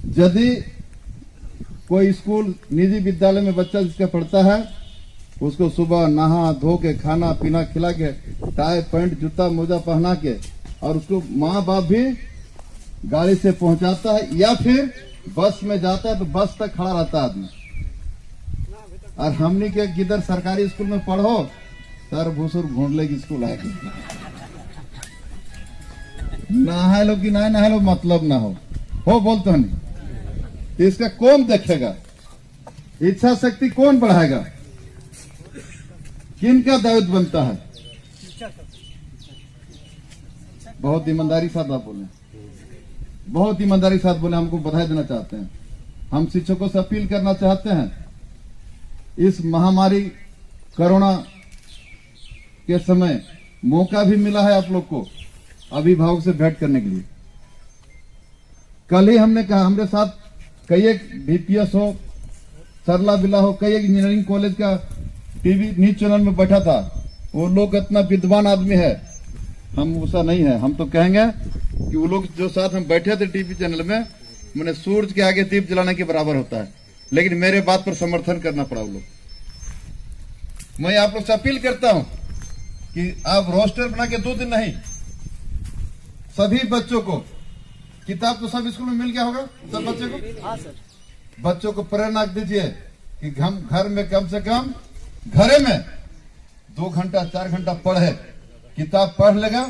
यदि कोई स्कूल निजी विद्यालय में बच्चा जिसका पढ़ता है, उसको सुबह नहा धो के खाना पीना खिला के टाई पैंट जूता मोजा पहना के और उसको माँ बाप भी गाड़ी से पहुंचाता है या फिर बस में जाता है तो बस तक खड़ा रहता है आदमी। और हमने के किधर सरकारी स्कूल में पढ़ो सर भूसुर ढूंढ लेगी स्कूल आएगी, नहा लो कि ना नहा लो मतलब ना हो बोलते हो नहीं। इसका कौन देखेगा? इच्छा शक्ति कौन बढ़ाएगा? किनका दायित्व बनता है? बहुत ईमानदारी साथ आप बोले, बहुत ईमानदारी साथ बोले। हमको बधाई देना चाहते हैं। हम शिक्षकों से अपील करना चाहते हैं, इस महामारी कोरोना के समय मौका भी मिला है आप लोग को अभिभावक से भेंट करने के लिए। कल ही हमने कहा, हमारे साथ कई एक बीपीएस हो, सरला बिला हो, कई एक इंजीनियरिंग कॉलेज का टीवी न्यूज चैनल में बैठा था। वो लोग इतना विद्वान आदमी है, हम ऐसा नहीं है। हम तो कहेंगे कि वो लोग जो साथ हम बैठे थे टीवी चैनल में, मैंने सूरज के आगे दीप जलाने के बराबर होता है, लेकिन मेरे बात पर समर्थन करना पड़ा वो लोग। मैं आप लोग से अपील करता हूं कि आप रोस्टर बना के 2 दिन नहीं, सभी बच्चों को किताब तो सब स्कूल में मिल गया होगा सब बच्चों को। हाँ सर। बच्चों को प्रेरणा दीजिए कि हम घर में कम से कम घरे में 2 घंटा 4 घंटा पढ़े। किताब पढ़ लेगा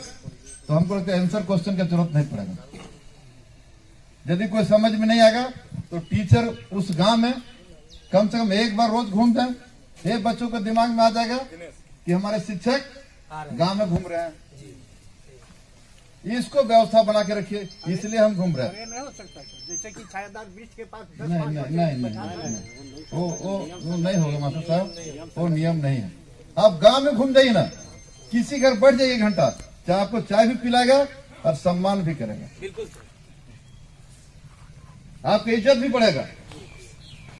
तो हमको लगता है आंसर क्वेश्चन की जरूरत नहीं पड़ेगा। यदि कोई समझ में नहीं आएगा तो टीचर उस गांव में कम से कम एक बार रोज घूम जाए, ये बच्चों के दिमाग में आ जाएगा कि हमारे शिक्षक गांव में घूम रहे हैं। इसको व्यवस्था बना के रखिए, इसलिए हम घूम रहे हैं। नहीं हो सकता जैसे कि छायादार वृक्ष के पास नहीं, वो नहीं होगा मास्टर साहब, वो नियम नहीं है। आप गांव में घूम जाइए ना, किसी घर बैठ जाइए 1 घंटा, चाहे आपको चाय भी पिलाएगा और सम्मान भी करेगा, बिल्कुल आपकी इज्जत भी बढ़ेगा।